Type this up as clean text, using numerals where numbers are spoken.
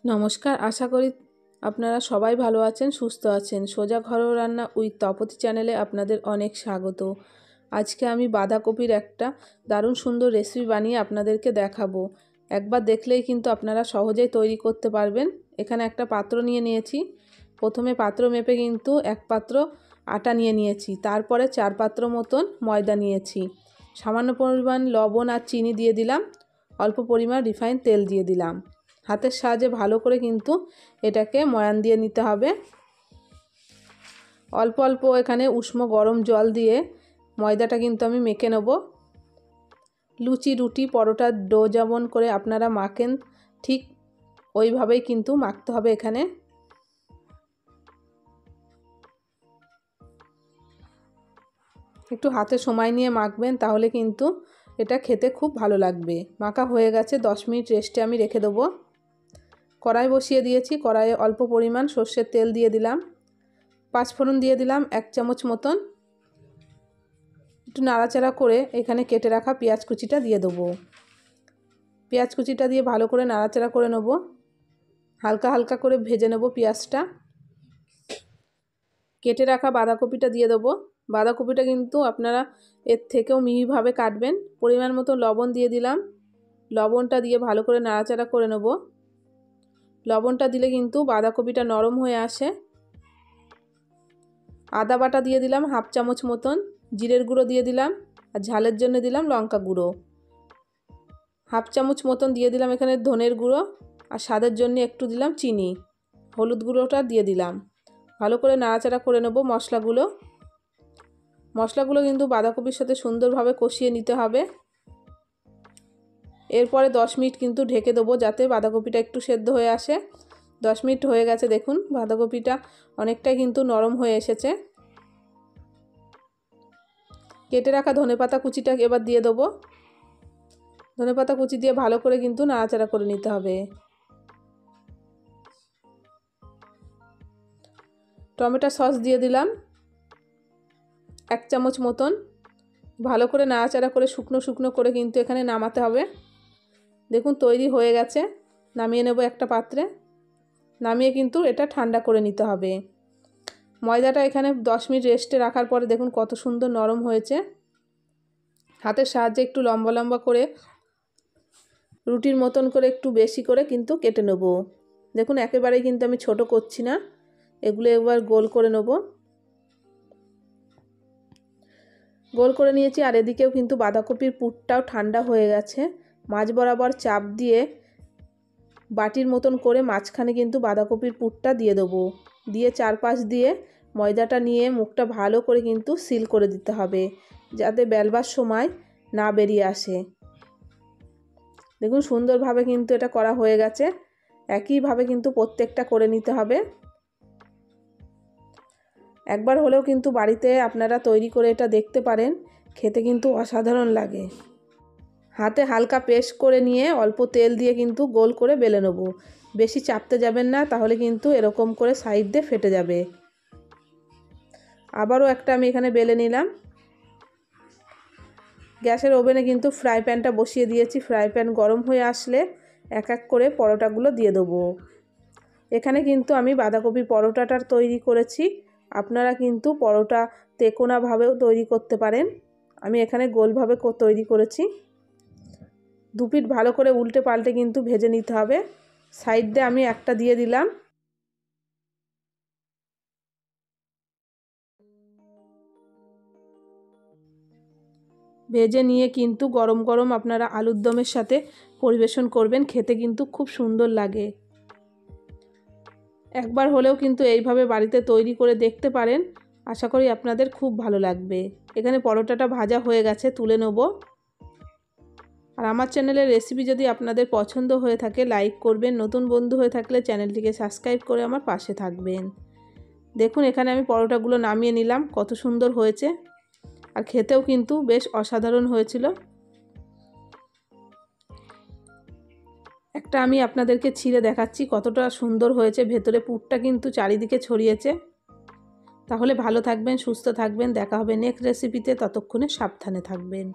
নমস্কার, আশা করি আপনারা সবাই ভালো আছেন, সুস্থ আছেন। সোজা ঘরোয়া রান্না উইথ তপতি চ্যানেলে আপনাদের অনেক স্বাগত। আজকে আমি বাঁধাকপির একটা দারুণ সুন্দর রেসিপি বানিয়ে আপনাদেরকে দেখাবো। একবার দেখলেই কিন্তু আপনারা সহজেই তৈরি করতে পারবেন। এখানে একটা পাত্র নিয়েছি। প্রথমে পাত্র মেপে কিন্তু 1 পাত্র আটা নিয়েছি, তারপরে 4 পাত্র মতন ময়দা নিয়েছি। সামান্য পরিমাণ লবণ আর চিনি দিয়ে দিলাম, অল্প পরিমাণ রিফাইন তেল দিয়ে দিলাম। হাতের সাহায্যে ভালো করে কিন্তু এটাকে ময়ান দিয়ে নিতে হবে। অল্প অল্প এখানে উষ্ণ গরম জল দিয়ে ময়দাটা কিন্তু আমি মেখে নেব। লুচি, রুটি, পরোটার ডো যেমন করে আপনারা মাখেন ঠিক ওইভাবেই কিন্তু মাখতে হবে। এখানে একটু হাতে সময় নিয়ে মাখবেন, তাহলে কিন্তু এটা খেতে খুব ভালো লাগবে। মাখা হয়ে গেছে, 10 মিনিট রেস্টে আমি রেখে দেবো। কড়াই বসিয়ে দিয়েছি। কড়াইয়ে অল্প পরিমাণ সর্ষের তেল দিয়ে দিলাম। 5 ফোড়ন দিয়ে দিলাম 1 চামচ মতন। একটু নাড়াচাড়া করে এখানে কেটে রাখা পেঁয়াজ কুচিটা দিয়ে দেবো। পেঁয়াজ কুচিটা দিয়ে ভালো করে নাড়াচাড়া করে নেব। হালকা হালকা করে ভেজে নেব পেঁয়াজটা। কেটে রাখা বাঁধাকপিটা দিয়ে দেবো। বাঁধাকপিটা কিন্তু আপনারা এর থেকেও মিহিভাবে কাটবেন। পরিমাণ মতো লবণ দিয়ে দিলাম। লবণটা দিয়ে ভালো করে নাড়াচাড়া করে নেব। লবণটা দিলে কিন্তু বাঁধাকপিটা নরম হয়ে আসে। আদা বাটা দিয়ে দিলাম 1/2 চামচ মতন। জিরের গুঁড়ো দিয়ে দিলাম, আর ঝালের জন্য দিলাম লঙ্কা গুঁড়ো 1/2 চামচ মতন দিয়ে দিলাম। এখানে ধনের গুঁড়ো, আর স্বাদের জন্য একটু দিলাম চিনি। হলুদ গুঁড়োটা দিয়ে দিলাম। ভালো করে নাড়াচাড়া করে নেব মশলাগুলো কিন্তু বাঁধাকপির সাথে সুন্দরভাবে কষিয়ে নিতে হবে। এরপরে 10 মিনিট কিন্তু ঢেকে দেবো, যাতে বাঁধাকপিটা একটু সেদ্ধ হয়ে আসে। 10 মিনিট হয়ে গেছে, দেখুন বাঁধাকপিটা অনেকটাই কিন্তু নরম হয়ে এসেছে। কেটে রাখা ধনেপাতা কুচিটা এবার দিয়ে দেবো। ধনেপাতা কুচি দিয়ে ভালো করে কিন্তু নাড়াচাড়া করে নিতে হবে। টমেটো সস দিয়ে দিলাম 1 চামচ মতন। ভালো করে নাড়াচাড়া করে শুকনো শুকনো করে কিন্তু এখানে নামাতে হবে। দেখুন তৈরি হয়ে গেছে। নামিয়ে নেব একটা পাত্রে। নামিয়ে কিন্তু এটা ঠান্ডা করে নিতে হবে। ময়দাটা এখানে 10 মিনিট রেস্টে রাখার পরে দেখুন কত সুন্দর নরম হয়েছে। হাতের সাহায্যে একটু লম্বা লম্বা করে রুটির মতন করে একটু বেশি করে কিন্তু কেটে নেব। দেখুন একেবারেই কিন্তু আমি ছোট করছি না, এগুলো একবার গোল করে নেব। গোল করে নিয়েছি। আর এদিকেও কিন্তু বাঁধাকপির পুরটাও ঠান্ডা হয়ে গেছে। মাঝ বরাবর চাপ দিয়ে বাটির মতন করে মাঝখানে কিন্তু বাঁধাকপির পুরটা দিয়ে দেবো। দিয়ে চারপাশ দিয়ে ময়দাটা নিয়ে মুখটা ভালো করে কিন্তু সিল করে দিতে হবে, যাতে বেলবার সময় না বেরিয়ে আসে। দেখুন সুন্দরভাবে কিন্তু এটা করা হয়ে গেছে। একইভাবে কিন্তু প্রত্যেকটা করে নিতে হবে। একবার হলেও কিন্তু বাড়িতে আপনারা তৈরি করে এটা দেখতে পারেন, খেতে কিন্তু অসাধারণ লাগে। হাতে হালকা পেস্ট করে নিয়ে অল্প তেল দিয়ে কিন্তু গোল করে বেলে নেব। বেশি চাপতে যাবেন না, তাহলে কিন্তু এরকম করে সাইড দিয়ে ফেটে যাবে। আবারও একটা আমি এখানে বেলে নিলাম। গ্যাসের ওভেনে কিন্তু ফ্রাই প্যানটা বসিয়ে দিয়েছি। ফ্রাই প্যান গরম হয়ে আসলে এক এক করে পরোটাগুলো দিয়ে দেবো। এখানে কিন্তু আমি বাঁধাকপি পরোটাটা তৈরি করেছি। আপনারা কিন্তু পরোটা তেকোনাভাবেও তৈরি করতে পারেন। আমি এখানে গোলভাবে তৈরি করেছি। দুপিঠ ভালো করে উল্টে পাল্টে কিন্তু ভেজে নিতে হবে। সাইড দিয়ে আমি একটা দিয়ে দিলাম। ভেজে নিয়ে কিন্তু গরম গরম আপনারা আলুর দমের সাথে পরিবেশন করবেন, খেতে কিন্তু খুব সুন্দর লাগে। একবার হলেও কিন্তু এইভাবে বাড়িতে তৈরি করে দেখতে পারেন, আশা করি আপনাদের খুব ভালো লাগবে। এখানে পরোটাটা ভাজা হয়ে গেছে, তুলে নেব। আর আমার চ্যানেলের রেসিপি যদি আপনাদের পছন্দ হয়ে থাকে লাইক করবেন, নতুন বন্ধু হয়ে থাকলে চ্যানেলটিকে সাবস্ক্রাইব করে আমার পাশে থাকবেন। দেখুন এখানে আমি পরোটাগুলো নামিয়ে নিলাম, কত সুন্দর হয়েছে। আর খেতেও কিন্তু বেশ অসাধারণ হয়েছিল। একটা আমি আপনাদেরকে ছিঁড়ে দেখাচ্ছি কতটা সুন্দর হয়েছে। ভেতরে পুরটা কিন্তু চারিদিকে ছড়িয়েছে। তাহলে ভালো থাকবেন, সুস্থ থাকবেন। দেখা হবে নেক্সট রেসিপিতে, ততক্ষণে সাবধানে থাকবেন।